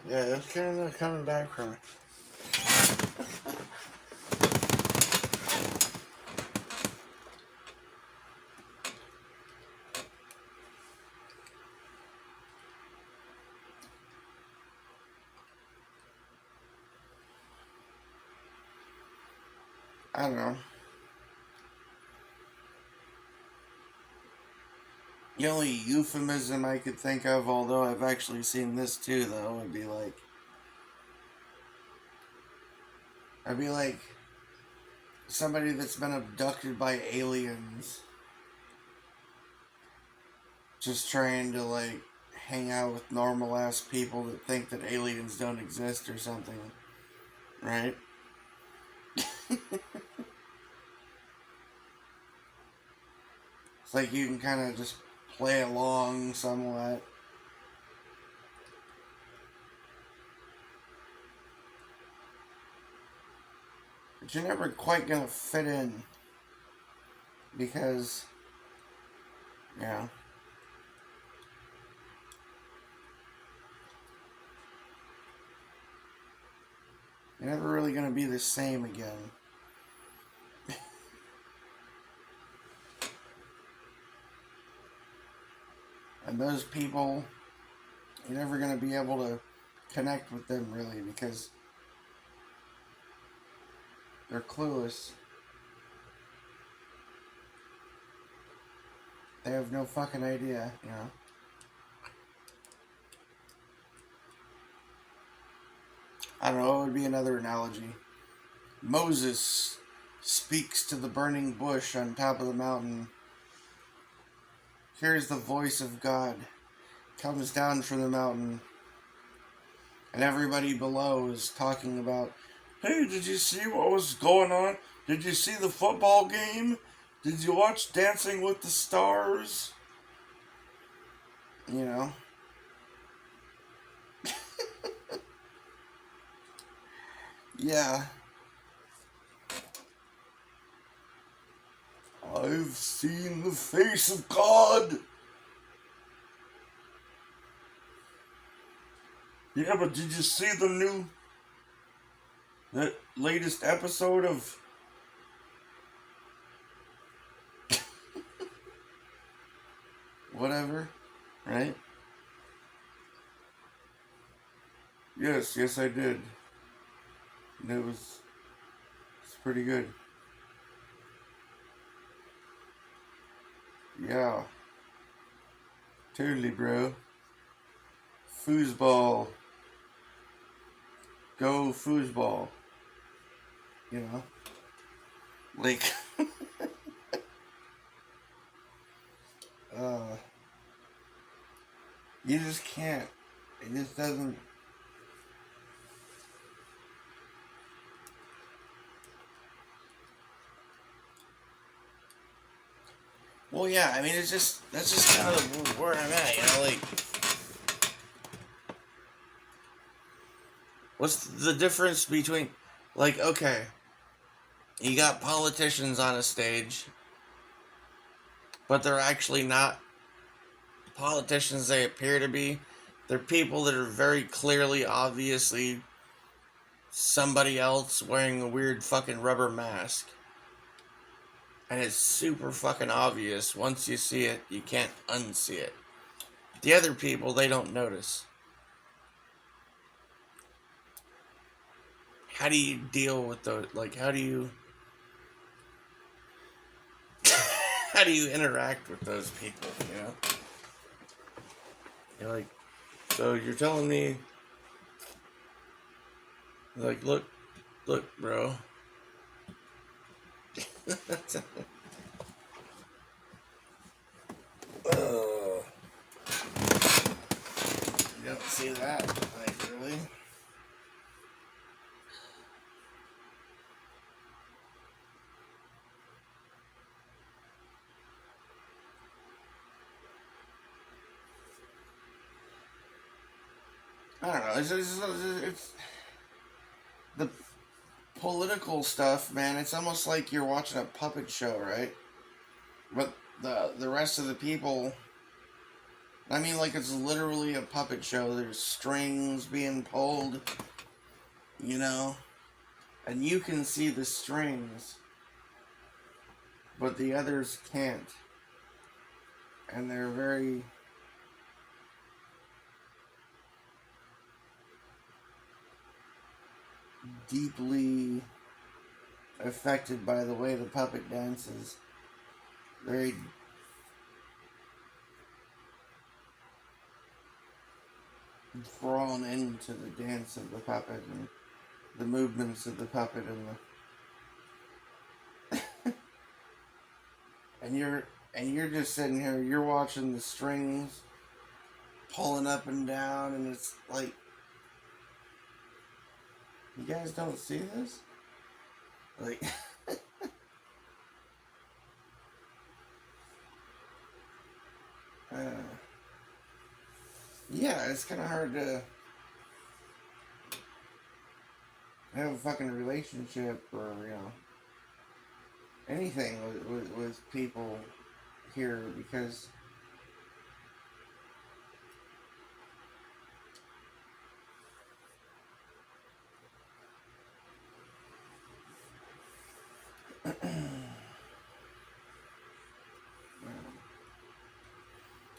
Yeah, that's kind of not coming back from it. I don't know. The only euphemism I could think of, although I've actually seen this too, though, would be like, I'd be like somebody that's been abducted by aliens, just trying to like hang out with normal ass people that think that aliens don't exist or something, right? It's like you can kind of just play along somewhat, but you're never quite gonna fit in because, you know, you're never really gonna be the same again. And those people, you're never gonna be able to connect with them really because they're clueless. They have no fucking idea, you know. I don't know, what would be another analogy? Moses speaks to the burning bush on top of the mountain. Hears the voice of God, comes down from the mountain, and everybody below is talking about, hey, did you see what was going on? Did you see the football game? Did you watch Dancing with the Stars? You know? Yeah. I've seen the face of God. Yeah, but did you see the latest episode of whatever? Right? Yes, I did. And it's pretty good. Yeah, totally, bro. Foosball. Go foosball. You know? Like, uh, you just can't. It just doesn't. Well, yeah, I mean, that's just kind of where I'm at, you know? Like, what's the difference between, like, okay, you got politicians on a stage, but they're actually not politicians they appear to be. They're people that are very clearly, obviously, somebody else wearing a weird fucking rubber mask. And it's super fucking obvious. Once you see it, you can't unsee it. The other people, they don't notice. How do you deal with those? Like, how do you how do you interact with those people? You know, you're like, so you're telling me, like, look, bro. Oh, you don't see that, like, really? I don't know. It's the political stuff, man. It's almost like you're watching a puppet show, right? But the rest of the people, I mean, like it's literally a puppet show. There's strings being pulled, you know, and you can see the strings, but the others can't. And they're very deeply affected by the way the puppet dances. Very, drawn into the dance of the puppet and the movements of the puppet and you're just sitting here, you're watching the strings pulling up and down, and it's like, you guys don't see this? Like, uh, yeah, it's kind of hard to have a fucking relationship or, anything with people here because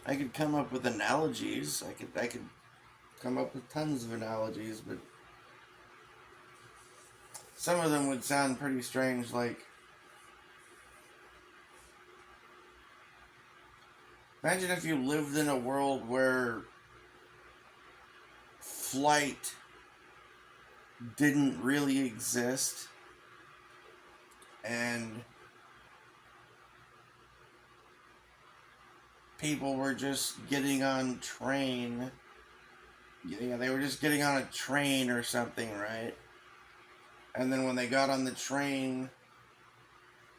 I could come up with analogies. I could come up with tons of analogies, but some of them would sound pretty strange. Like, imagine if you lived in a world where flight didn't really exist and people were just getting on train. They were just getting on a train or something, right? And then when they got on the train,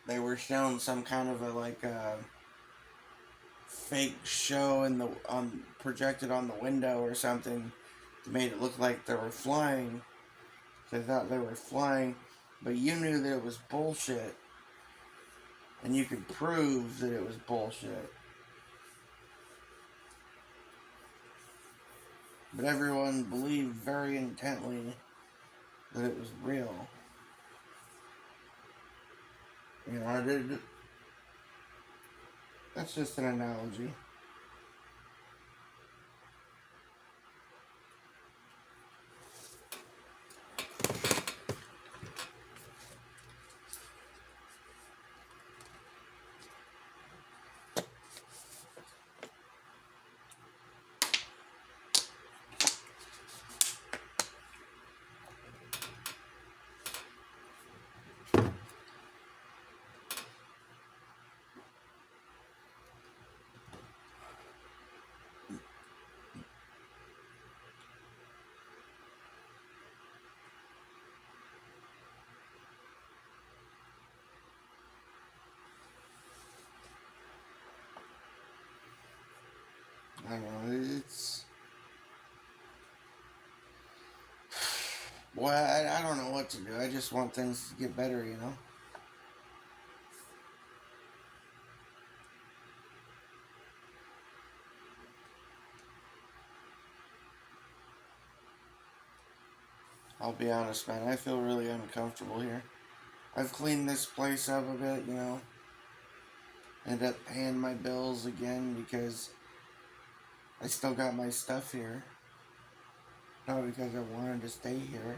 they were shown some kind of a fake show in the on projected on the window or something that made it look like they were flying. They thought they were flying, but you knew that it was bullshit, and you could prove that it was bullshit. But everyone believed very intently that it was real. That's just an analogy. I don't know. It's well, I don't know what to do. I just want things to get better. I'll be honest, man. I feel really uncomfortable here. I've cleaned this place up a bit. End up paying my bills again because I still got my stuff here. Not because I wanted to stay here.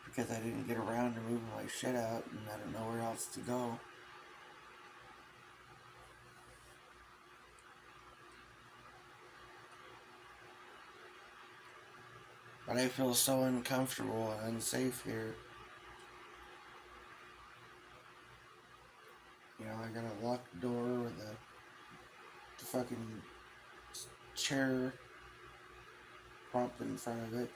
Because I didn't get around to moving my shit out and I don't know where else to go. But I feel so uncomfortable and unsafe here. I got a locked door with the fucking chair propped in front of it.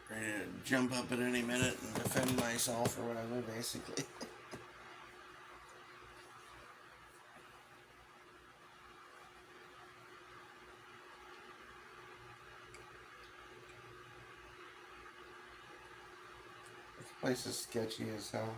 Ready to jump up at any minute and defend myself or whatever, basically. This place is sketchy as hell.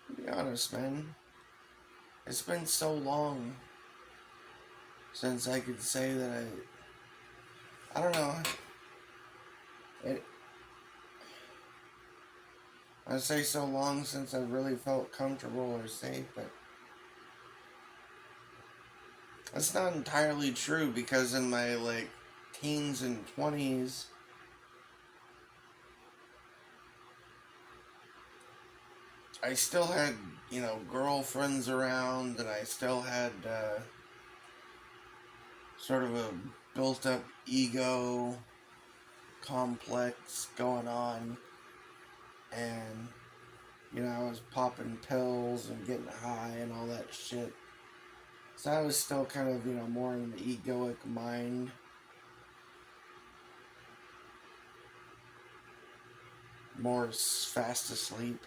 To be honest, man, it's been so long since I could say that I don't know. It, I say so long since I really felt comfortable or safe, but that's not entirely true because in my like teens and 20s, I still had, girlfriends around, and I still had sort of a built up ego complex going on, and I was popping pills and getting high and all that shit. So I was still kind of, more in the egoic mind, more fast asleep.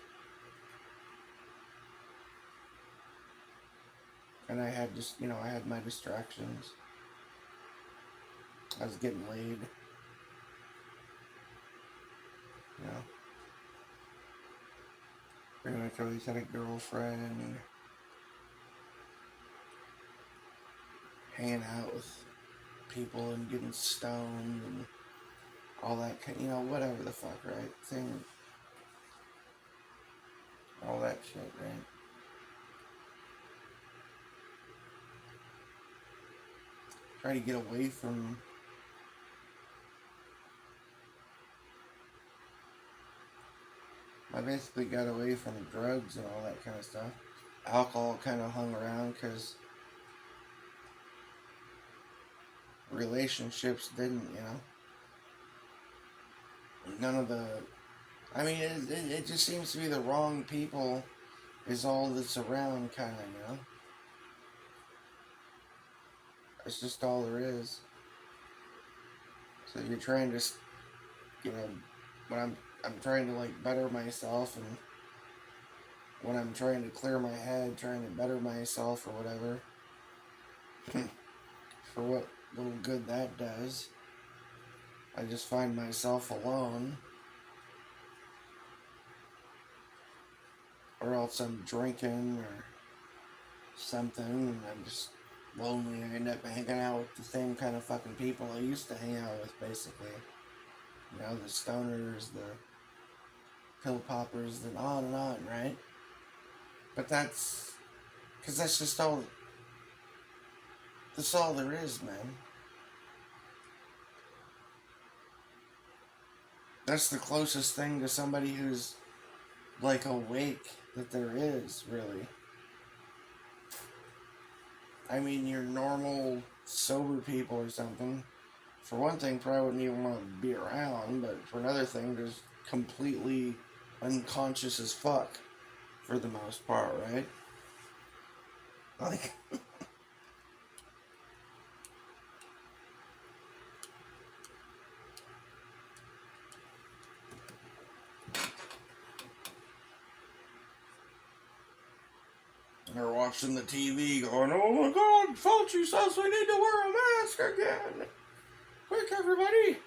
And I had just, I had my distractions. I was getting laid, you know. Pretty much always had a girlfriend, hanging out with people and getting stoned and all that kind, whatever the fuck, right? Thing, all that shit, right? Try to get away from. I basically got away from drugs and all that kind of stuff. Alcohol kind of hung around because relationships didn't, None of the. I mean, it just seems to be the wrong people is all that's around, kind of, It's just all there is. So you're trying to, you know, when I'm trying to like better myself, and when I'm trying to clear my head, trying to better myself or whatever, for what little good that does, I just find myself alone, or else I'm drinking or something, and I'm just lonely. I end up hanging out with the same kind of fucking people I used to hang out with, basically. The stoners, the pill poppers, and on, right? But because that's just that's all there is, man. That's the closest thing to somebody who's, like, awake that there is, really. I mean, your normal, sober people or something, for one thing, probably wouldn't even want to be around, but for another thing, they're just completely unconscious as fuck, for the most part, right? Like, they're watching the TV going, oh my god, Fauci says we need to wear a mask again. Quick, everybody.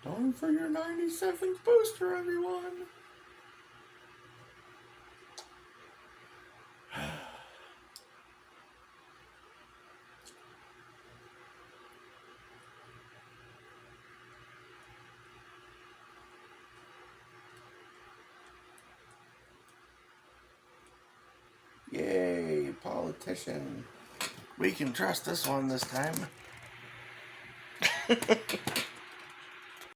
Time for your 97th booster, everyone. Yay, politician. We can trust this one this time.